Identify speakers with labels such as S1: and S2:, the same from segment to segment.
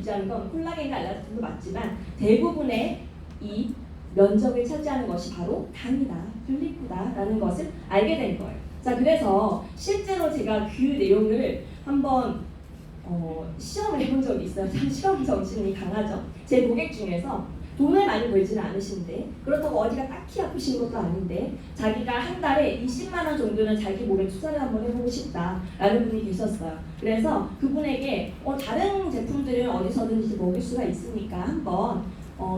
S1: 유지하는 건 콜라겐과 엘라스틴도 맞지만 대부분의 이 면적을 차지하는 것이 바로 당이다, 글리코다라는 것을 알게 된 거예요. 자, 그래서 실제로 제가 그 내용을 한번 시험을 해본 적이 있어요. 참 실험 정신이 강하죠. 제 고객 중에서 돈을 많이 벌지는 않으신데 그렇다고 어디가 딱히 아프신 것도 아닌데 자기가 한 달에 20만 원 정도는 자기 몸에 투자를 한번 해보고 싶다라는 분이 계셨어요. 그래서 그분에게 다른 제품들은 어디서든지 먹을 수가 있으니까 한번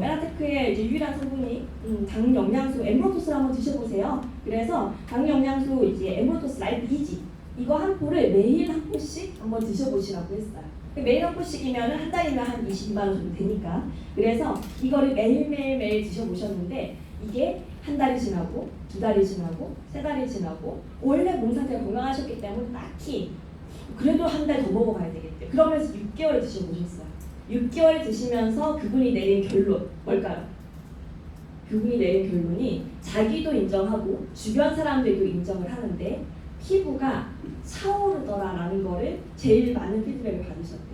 S1: 메라테크의 이제 유일한 성분이 당 영양소 엠브로토스를 한번 드셔보세요. 그래서 당 영양소 이제 엠브로토스 라이프 이지 이거 한 포를 매일 한 포씩 한번 드셔보시라고 했어요. 매일 한 포씩이면 한 달이면 한 20만 원 정도 되니까. 그래서 이거를 매일 드셔보셨는데 이게 한 달이 지나고 두 달이 지나고 세 달이 지나고 원래 몸 상태가 건강하셨기 때문에 딱히 그래도 한 달 더 먹어봐야 되겠대. 그러면서 6개월 드셔보셨어요. 6개월 드시면서 그분이 내린 결론 뭘까요? 그분이 내린 결론이 자기도 인정하고 주변 사람들도 인정을 하는데 피부가 차오르더라라는 거를 제일 많은 피드백을 받으셨대요.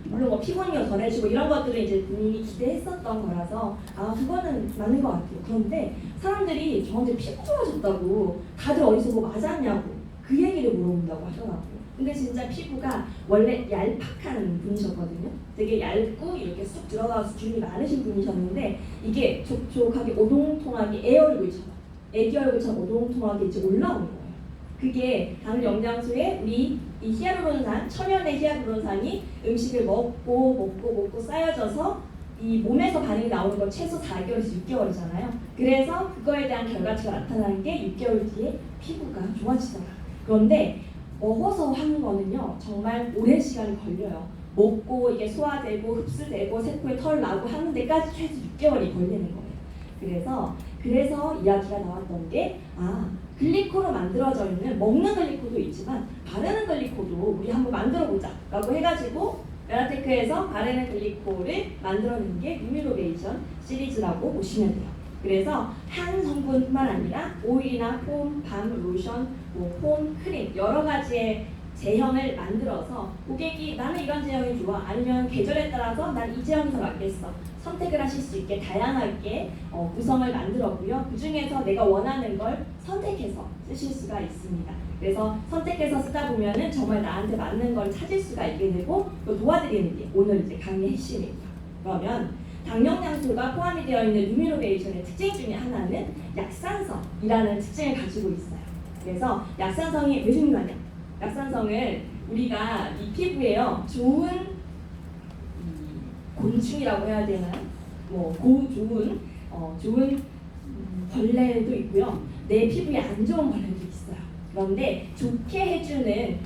S1: 물론 뭐 피곤이 덜해지고 이런 것들은 이제 본인이 기대했었던 거라서 그거는 맞는 것 같아요. 그런데 사람들이 저한테 피부 좋아졌다고 다들 어디서 뭐 맞았냐고 그 얘기를 물어본다고 하더라고요. 근데 진짜 피부가 원래 얄팍한 분이셨거든요. 되게 얇고 이렇게 쑥 들어가서 주름이 많으신 분이셨는데 이게 촉촉하게 오동통하게 애 얼굴처럼 애기 얼굴처럼 오동통하게 이제 올라오는 거예요. 그게 당 영양소에 우리 이 히알루론산, 천연의 히알루론산이 음식을 먹고 쌓여져서 이 몸에서 반응이 나오는 건 최소 4개월에서 6개월이잖아요. 그래서 그거에 대한 결과치가 나타나는 게 6개월 뒤에 피부가 좋아지더라. 그런데 먹어서 하는 거는요 정말 오랜 시간이 걸려요. 먹고 이게 소화되고 흡수되고 세포에 털 나고 하는 데까지 최소 6개월이 걸리는 거예요. 그래서 이야기가 나왔던 게 글리코로 만들어져 있는 먹는 글리코도 있지만 바르는 글리코도 우리 한번 만들어보자 라고 해가지고 메라테크에서 바르는 글리코를 만들어낸 게 루미노베이션 시리즈라고 보시면 돼요. 그래서 한 성분뿐만 아니라 오일이나 폼, 밤, 로션, 폼, 크림 여러 가지의 제형을 만들어서 고객이 나는 이런 제형이 좋아 아니면 계절에 따라서 난 이 제형이 더 맞겠어 선택을 하실 수 있게 다양하게 구성을 만들었고요. 그 중에서 내가 원하는 걸 선택해서 쓰실 수가 있습니다. 그래서 선택해서 쓰다 보면은 정말 나한테 맞는 걸 찾을 수가 있게 되고 또 도와드리는 게 오늘 이제 강의의 핵심입니다. 그러면 당영양소가 포함이 되어 있는 루미노베이션의 특징 중에 하나는 약산성이라는 특징을 가지고 있어요. 그래서 약산성이 왜 중요하냐? 약산성을 우리가 이 피부에요 좋은 곤충이라고 해야 되나요? 좋은 벌레도 있고요. 내 피부에 안 좋은 벌레도 있어요. 그런데 좋게 해주는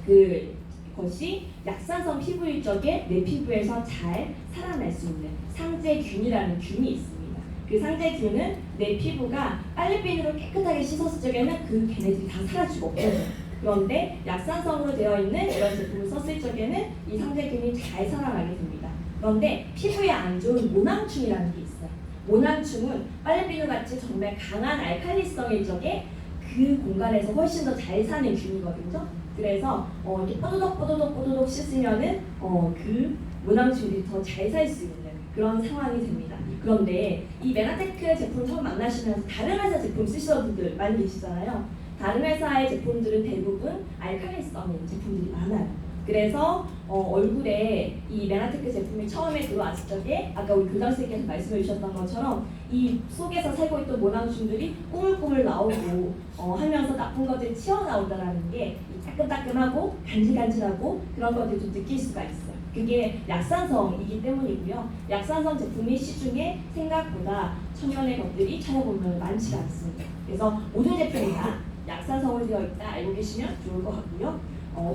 S1: 그것이 약산성 피부일 적에 내 피부에서 잘 살아날 수 있는 상재균이라는 균이 있습니다. 그 상재균은 내 피부가 빨래비누로 깨끗하게 씻었을 적에는 그 걔네들이 다 사라지고 없어져요. 그런데 약산성으로 되어 있는 이런 제품을 썼을 적에는 이 상재균이 잘 살아나게 됩니다. 그런데 피부에 안 좋은 모낭충이라는 게 있어요. 모낭충은 빨래비누 같이 정말 강한 알칼리성일 적에 그 공간에서 훨씬 더 잘 사는 균이거든요. 그래서 이렇게 뽀도독 씻으면은 그 모낭충들이 더 잘 살 수 있는 그런 상황이 됩니다. 그런데 이 메라테크 제품 처음 만나시면서 다른 회사 제품 쓰시던 분들 많이 계시잖아요. 다른 회사의 제품들은 대부분 알칼리성인 제품들이 많아요. 그래서 얼굴에 이 메라테크 제품이 처음에 들어왔을 적에 아까 우리 교장선생님께서 말씀해 주셨던 것처럼 이 속에서 살고 있던 모낭충들이 꾸물꾸물 나오고 하면서 나쁜 것들이 튀어나온다는 게 따끔따끔하고 간질간질하고 그런 것들을 좀 느낄 수가 있어요. 그게 약산성이기 때문이고요. 약산성 제품이 시중에 생각보다 천연의 것들이 찾아보면 많지 않습니다. 그래서 모든 제품이 다 약산성으로 되어 있다 알고 계시면 좋을 것 같고요.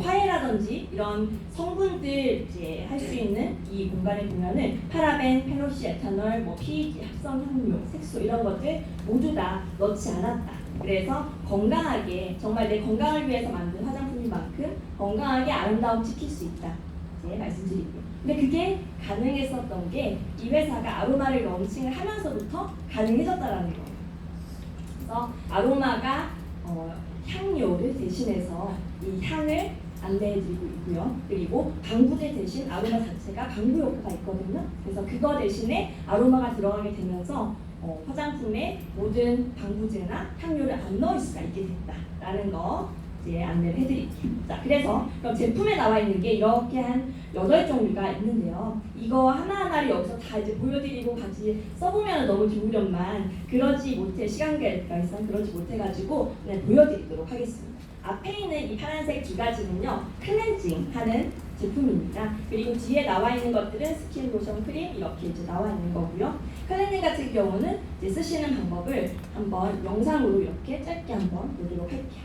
S1: 화해라든지 이런 성분들 이제 할 수 있는 이 공간에 보면은 파라벤, 페노시, 에탄올, pH, 합성 향료, 색소 이런 것들 모두 다 넣지 않았다. 그래서 건강하게 정말 내 건강을 위해서 만든 화장품인 만큼 건강하게 아름다움 지킬 수 있다. 이제 말씀드리고요. 근데 그게 가능했었던 게 이 회사가 아로마를 런칭을 하면서부터 가능해졌다라는 거예요. 그래서 아로마가 향료를 대신해서 이 향을 안내해드리고 있고요. 그리고 방부제 대신 아로마 자체가 방부 효과가 있거든요. 그래서 그거 대신에 아로마가 들어가게 되면서 화장품에 모든 방부제나 향료를 안 넣을 수가 있게 됐다라는 거 이제 안내를 해드릴게요. 자, 그래서 그럼 제품에 나와 있는 게 이렇게 한 8종류가 있는데요. 이거 하나하나를 여기서 다 이제 보여드리고 같이 써보면 너무 좋으련만 그러지 못해, 시간 관계상 그러지 못해가지고 그냥 보여드리도록 하겠습니다. 앞에 있는 이 파란색 두 가지는요, 클렌징 하는 제품입니다. 그리고 뒤에 나와 있는 것들은 스킨, 로션, 크림 이렇게 이제 나와 있는 거고요. 클렌징 같은 경우는 이제 쓰시는 방법을 한번 영상으로 이렇게 짧게 한번 보도록 할게요.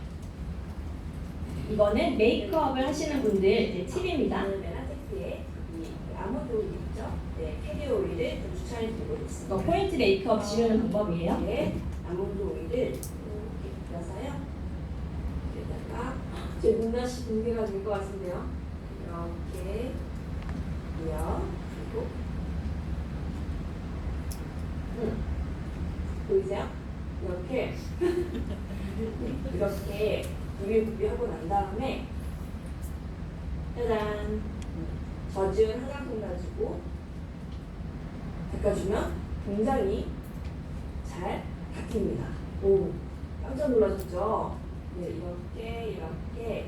S1: 이거는 메이크업을 하시는 분들 이제 팁입니다. 메라테크의 아모드 오일 있죠? 네, 캐리 오일을 좀 추천해드리고 있습니다. 포인트 메이크업 지우는 방법이에요. 네, 아모드 오일을 이렇게 뿌려서요. 여기다가 제 눈맛이 공개가 될 것 같은데요. 이렇게 고요. 그리고 보이세요? 이렇게 이렇게 부비부비하고 난 다음에 짜잔, 젖은 화장품 가지고 닦아주면 굉장히 잘 닦입니다. 오, 깜짝 놀라셨죠? 네, 이렇게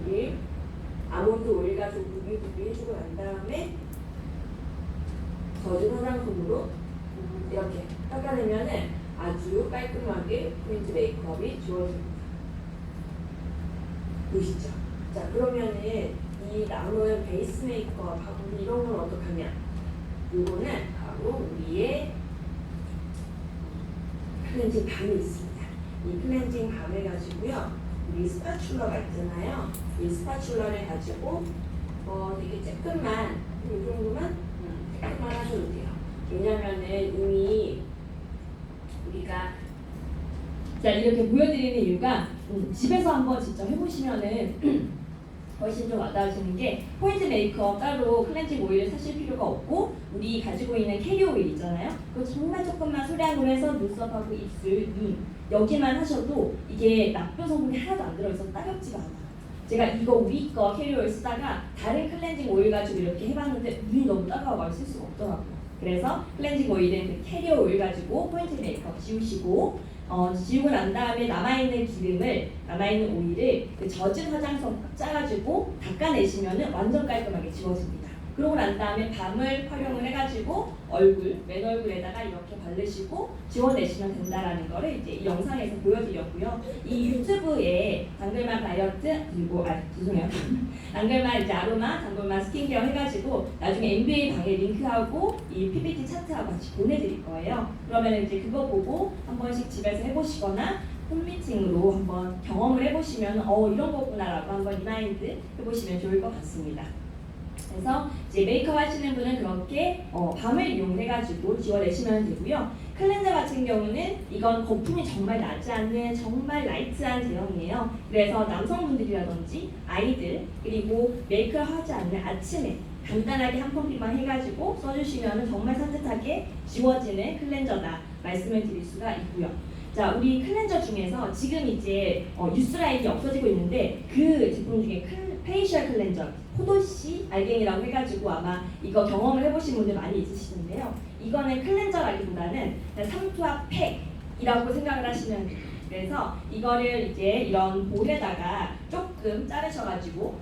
S1: 우리 아몬드 오일 가지고 부비부비 해주고 난 다음에 젖은 화장품으로 이렇게 닦아내면은 아주 깔끔하게 포인트 메이크업이 지워집니다. 보시죠. 자, 그러면은 이 남은 베이스 메이크업하고 이런 건 어떡하냐? 요거는 바로 우리의 클렌징 밤이 있습니다. 이 클렌징 밤을 가지고요, 우리 스파츌러가 있잖아요. 이 스파츌러를 가지고 되게 조금만, 이 정도만 조금만 하셔도 돼요. 왜냐면은 이미 우리가 자, 이렇게 보여드리는 이유가 집에서 한번 직접 해보시면은 훨씬 좀 와닿으시는 게, 포인트 메이크업 따로 클렌징 오일을 사실 필요가 없고 우리 가지고 있는 캐리 오일 있잖아요. 그거 정말 조금만 소량으로 해서 눈썹하고 입술, 눈 여기만 하셔도 이게 나쁜 성분이 하나도 안 들어있어서 따갑지가 않아요. 제가 이거 우리 거 캐리 오일 쓰다가 다른 클렌징 오일 가지고 이렇게 해봤는데 눈이 너무 따가워서 쓸 수가 없더라고요. 그래서 클렌징 오일은 그 캐리 오일 가지고 포인트 메이크업 지우시고 지우고 난 다음에 남아있는 기름을, 남아있는 오일을 그 젖은 화장솜 딱 짜가지고 닦아내시면 완전 깔끔하게 지워집니다. 그러고 난 다음에 밤을 활용을 해가지고 얼굴, 맨 얼굴에다가 이렇게 바르시고 지워내시면 된다라는 거를 이제 이 영상에서 보여드렸고요. 이 유튜브에 당글만 다이어트, 그리고 죄송해요. 당글만 이제 아로마, 당글만 스킨케어 해가지고 나중에 MBA 방에 링크하고 이 PPT 차트하고 같이 보내드릴 거예요. 그러면 이제 그거 보고 한 번씩 집에서 해보시거나 홈미팅으로 한번 경험을 해보시면 이런 거구나라고 한번 리마인드 해보시면 좋을 것 같습니다. 그래서 이제 메이크업 하시는 분은 그렇게 밤을 이용해가지고 지워내시면 되고요. 클렌저 같은 경우는 이건 거품이 정말 나지 않는 정말 라이트한 제형이에요. 그래서 남성분들이라든지 아이들, 그리고 메이크업 하지 않는 아침에 간단하게 한 펌핑만 해가지고 써주시면 정말 산뜻하게 지워지는 클렌저다 말씀을 드릴 수가 있고요. 자, 우리 클렌저 중에서 지금 이제 유스라인이 없어지고 있는데 그 제품 중에 페이셜 클렌저, 포도씨 알갱이라고 해가지고 아마 이거 경험을 해보신 분들 많이 있으시던데요. 이거는 클렌저라기보다는 삼투압 팩이라고 생각을 하시면 돼요. 그래서 이거를 이제 이런 볼에다가 조금 자르셔가지고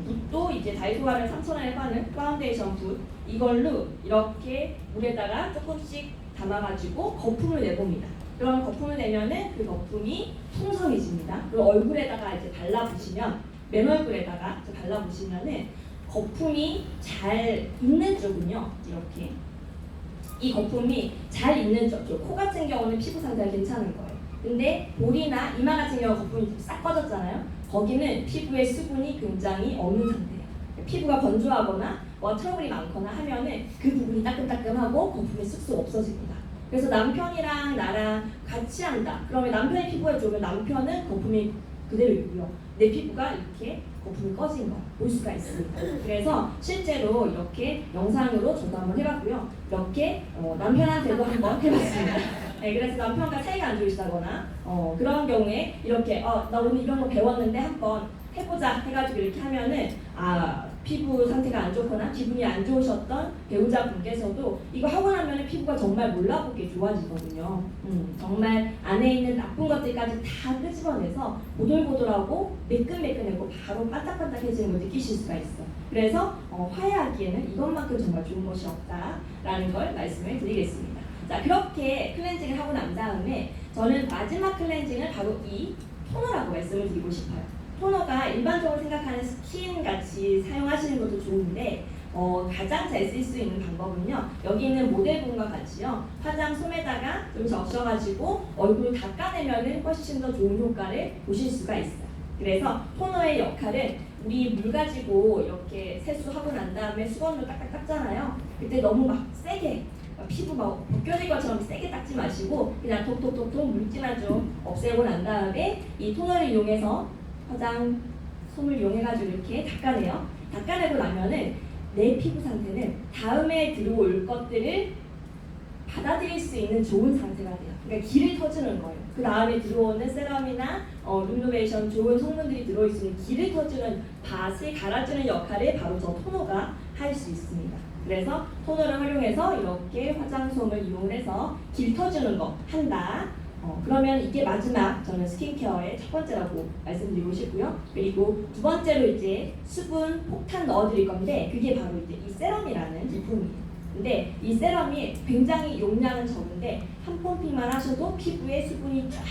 S1: 붓도 이제 다이소 가면 3,000원에 파는 파운데이션 붓, 이걸로 이렇게 물에다가 조금씩 담아가지고 거품을 내봅니다. 그럼 거품을 내면은 그 거품이 풍성해집니다. 그리고 얼굴에다가 이제 발라보시면, 맨 얼굴에다가 이제 발라보시면은 거품이 잘 있는 쪽은요, 이렇게 이 거품이 잘 있는 쪽, 코 같은 경우는 피부 상태가 괜찮은 거예요. 근데 볼이나 이마 같은 경우 거품이 싹 꺼졌잖아요. 거기는 피부에 수분이 굉장히 없는 상태예요. 피부가 건조하거나 트러블이 많거나 하면은 그 부분이 따끔따끔하고 거품이 쑥쑥 없어집니다. 그래서 남편이랑 나랑 같이 한다. 그러면 남편의 피부가 좋으면 남편은 거품이 그대로 있고요. 내 피부가 이렇게 거품이 꺼진 거 볼 수가 있습니다. 그래서 실제로 이렇게 영상으로 저도 한번 해봤고요. 이렇게 남편한테도 한번 해봤습니다. 네, 그래서 남편과 사이가 안 좋으시다거나 그런 경우에 이렇게 나 오늘 이런 거 배웠는데 한번 해보자 해가지고 이렇게 하면은 피부 상태가 안 좋거나 기분이 안 좋으셨던 배우자분께서도 이거 하고 나면 피부가 정말 몰라보게 좋아지거든요. 정말 안에 있는 나쁜 것들까지 다 끄집어내서 보들보들하고 매끈매끈하고 바로 반짝반짝해지는 걸 느끼실 수가 있어요. 그래서 화해하기에는 이것만큼 정말 좋은 것이 없다라는 걸 말씀을 드리겠습니다. 자, 그렇게 클렌징을 하고 난 다음에 저는 마지막 클렌징을 바로 이 토너라고 말씀을 드리고 싶어요. 토너가 일반적으로 생각하는 스킨 같이 사용하시는 것도 좋은데 가장 잘 쓸 수 있는 방법은요. 여기 있는 모델분과 같이요. 화장솜에다가 좀 적셔가지고 얼굴을 닦아내면은 훨씬 더 좋은 효과를 보실 수가 있어요. 그래서 토너의 역할은 우리 물 가지고 이렇게 세수하고 난 다음에 수건으로 딱딱 닦잖아요. 그때 너무 막 세게 피부 막 벗겨질 것처럼 세게 닦지 마시고 그냥 톡톡톡톡 물기만 좀 없애고 난 다음에 이 토너를 이용해서 화장솜을 이용해가지고 이렇게 닦아내요. 닦아내고 나면은 내 피부 상태는 다음에 들어올 것들을 받아들일 수 있는 좋은 상태가 돼요. 그러니까 기를 터주는 거예요. 그 다음에 들어오는 세럼이나 룰루베이션 좋은 성분들이 들어있으면 기를 터주는 밭을 갈아주는 역할을 바로 저 토너가 할 수 있습니다. 그래서 토너를 활용해서 이렇게 화장솜을 이용해서 길 터주는 거 한다. 그러면 이게 마지막 저는 스킨케어의 첫 번째라고 말씀드리고 싶고요. 그리고 두 번째로 이제 수분 폭탄 넣어드릴 건데 그게 바로 이제 이 세럼이라는 제품이에요. 근데 이 세럼이 굉장히 용량은 적은데 한 펌핑만 하셔도 피부에 수분이 쫙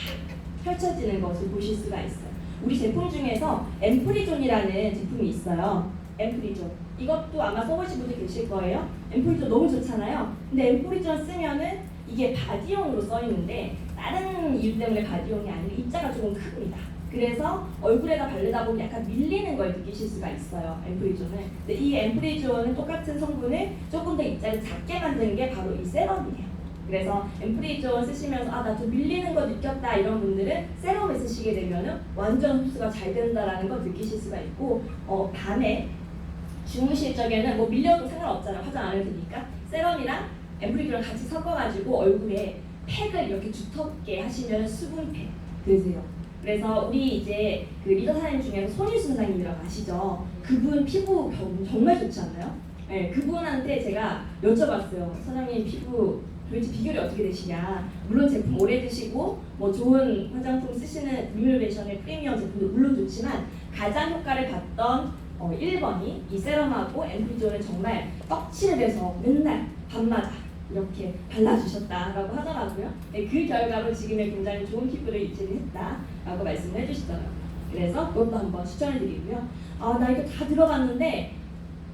S1: 펼쳐지는 것을 보실 수가 있어요. 우리 제품 중에서 앰프리존이라는 제품이 있어요. 앰프리존. 이것도 아마 써보신 분들 계실 거예요. 앰프리존 너무 좋잖아요. 근데 앰프리존 쓰면은 이게 바디용으로 써 있는데 다른 이유 때문에 바디용이 아니라 입자가 조금 큽니다. 그래서 얼굴에다 바르다 보면 약간 밀리는 걸 느끼실 수가 있어요. 앰프리존은. 근데 이 앰프리존은 똑같은 성분을 조금 더 입자를 작게 만드는 게 바로 이 세럼이에요. 그래서 앰프리존 쓰시면서 나 좀 밀리는 거 느꼈다 이런 분들은 세럼을 쓰시게 되면은 완전 흡수가 잘 된다라는 걸 느끼실 수가 있고 밤에 주무실 적에는 뭐 밀려도 상관없잖아요. 화장 안 해도 되니까 세럼이랑 앰프리존을 같이 섞어가지고 얼굴에 팩을 이렇게 두텁게 하시면 수분팩 되세요. 그래서 우리 이제 그 리더 사장님 중에서 손희순 사장님이라고 아시죠? 그분 피부 정말 좋지 않나요? 네, 그분한테 제가 여쭤봤어요. 사장님 피부 도대체 비결이 어떻게 되시냐? 물론 제품 오래 드시고 뭐 좋은 화장품 쓰시는 룰루베이션의 프리미엄 제품도 물론 좋지만 가장 효과를 봤던 1번이 이 세럼하고 앰프리존을 정말 떡칠을 해서 맨날 밤마다 이렇게 발라주셨다라고 하더라고요. 네, 그 결과로 지금의 굉장히 좋은 피부를 유지를 했다라고 말씀을 해주시더라고요. 그래서 그것도 한번 추천해드리고요. 나 이거 다 들어봤는데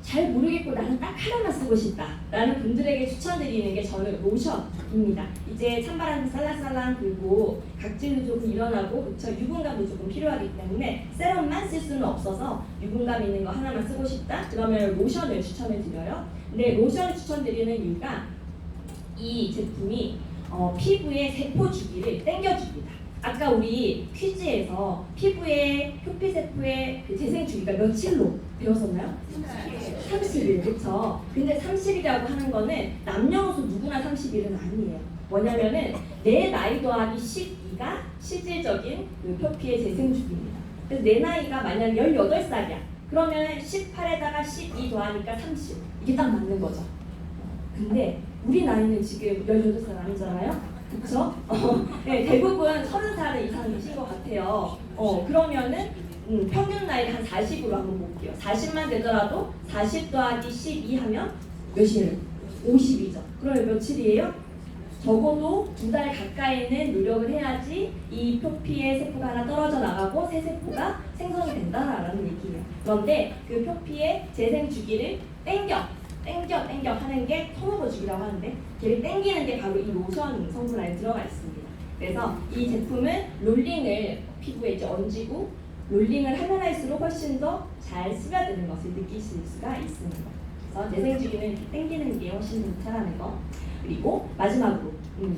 S1: 잘 모르겠고 나는 딱 하나만 쓰고 싶다라는 분들에게 추천드리는 게 저는 로션입니다. 이제 찬바람이 살랑살랑 불고 각질도 조금 일어나고 그쵸? 유분감도 조금 필요하기 때문에 세럼만 쓸 수는 없어서 유분감 있는 거 하나만 쓰고 싶다? 그러면 로션을 추천해드려요. 근데 로션을 추천드리는 이유가 이 제품이 피부의 세포 주기를 땡겨줍니다. 아까 우리 퀴즈에서 피부의 표피세포의 그 재생 주기가 며칠로 배웠었나요? 30일, 그쵸? 근데 30일이라고 하는 거는 남녀노소 누구나 30일은 아니에요. 뭐냐면은 내 나이 더하기 12가 실질적인 그 표피의 재생 주기입니다. 그래서 내 나이가 만약 18살이야. 그러면 18에다가 12 더하니까 30. 이게 딱 맞는 거죠. 근데 우리 나이는 지금 18살 아니잖아요? 그쵸? 네, 대부분 30살 이상이신 것 같아요. 그러면은 평균 나이 한 40으로 한번 볼게요. 40만 되더라도 40 더하기 12 하면 몇이에요? 50이죠. 그러면 며칠이에요? 적어도 2달 가까이는 노력을 해야지 이 표피의 세포가 하나 떨어져 나가고 새 세포가 생성이 된다라는 얘기예요. 그런데 그 표피의 재생 주기를 땡겨 하는 게 턴오버 주기라고 하는데 걔를 땡기는 게 바로 이 로션 성분 안에 들어가 있습니다. 그래서 이 제품은 롤링을 피부에 이제 얹고 롤링을 하면 할수록 훨씬 더 잘 스며드는 것을 느끼실 수가 있습니다. 그래서 재생 주기는 이렇게 땡기는 게 훨씬 좋다라는 거. 그리고 마지막으로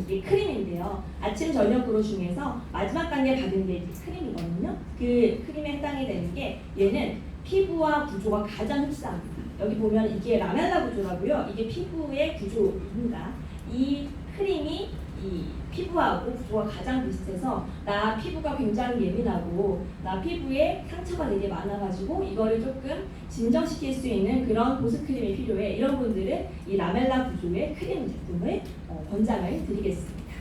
S1: 이게 크림인데요. 아침 저녁으로 중에서 마지막 단계 받은 게 크림이거든요. 그 크림에 해당이 되는 게 얘는 피부와 구조가 가장 흡사합니다. 여기 보면 이게 라멜라 구조라고요. 이게 피부의 구조입니다. 이 크림이 이 피부하고 구조가 가장 비슷해서 나 피부가 굉장히 예민하고 나 피부에 상처가 되게 많아가지고 이거를 조금 진정시킬 수 있는 그런 보습크림이 필요해. 이런 분들은 이 라멜라 구조의 크림 제품을 권장을 드리겠습니다.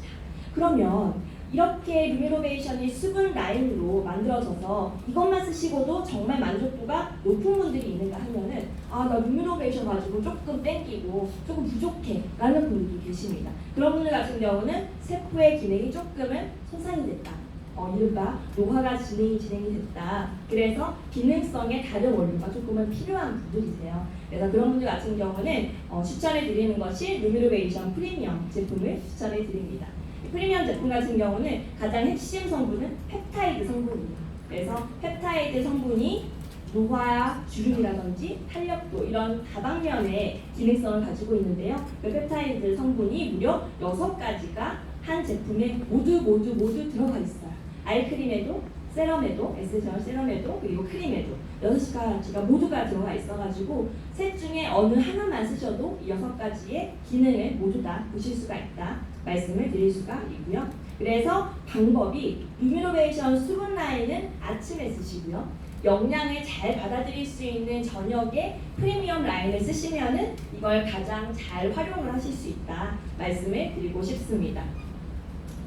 S1: 자, 그러면 이렇게 루미노베이션이 수분 라인으로 만들어져서 이것만 쓰시고도 정말 만족도가 높은 분들이 있는가 하면은 아, 나 루미노베이션 가지고 조금 땡기고 조금 부족해 라는 분들도 계십니다. 그런 분들 같은 경우는 세포의 기능이 조금은 손상이 됐다. 이른바 노화가 진행이 됐다. 그래서 기능성의 다른 원료가 조금은 필요한 분들이세요. 그래서 그런 분들 같은 경우는 추천해 드리는 것이 루미노베이션 프리미엄 제품을 추천해 드립니다. 프리미엄 제품 같은 경우는 가장 핵심 성분은 펩타이드 성분이에요. 그래서 펩타이드 성분이 노화, 주름이라든지 탄력도 이런 다방면의 기능성을 가지고 있는데요. 그 펩타이드 성분이 무려 6가지가 한 제품에 모두 들어가 있어요. 아이크림에도, 세럼에도, 에센셜 세럼에도, 그리고 크림에도 6가지가 모두가 들어가 있어가지고 셋 중에 어느 하나만 쓰셔도 이 6가지의 기능을 모두 다 보실 수가 있다 말씀을 드릴 수가 있고요. 그래서 방법이 루미노베이션 수분 라인은 아침에 쓰시고요. 영양을 잘 받아들일 수 있는 저녁에 프리미엄 라인을 쓰시면은 이걸 가장 잘 활용을 하실 수 있다 말씀을 드리고 싶습니다.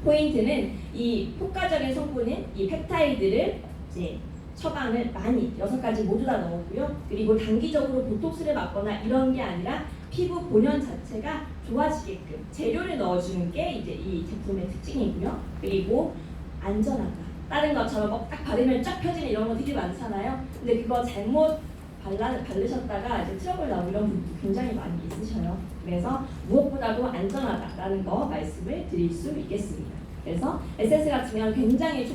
S1: 포인트는 이 효과적인 성분인 이 펩타이드를 이제 처방을 많이 6가지 모두 다 넣었고요. 그리고 단기적으로 보톡스를 맞거나 이런 게 아니라 피부 본연 자체가 좋아지게끔 재료를 넣어주는 게 이제 이 제품의 특징이고요. 그리고 안전하다. 다른 것처럼 딱 바르면 쫙 펴지는 이런 거 되게 많잖아요. 근데 그거 잘못 바르셨다가 이제 트러블 나고 이런 분들 굉장히 많이 있으셔요. 그래서 무엇보다도 안전하다라는 거 말씀을 드릴 수 있겠습니다. 그래서 에센스 같은 경우는 굉장히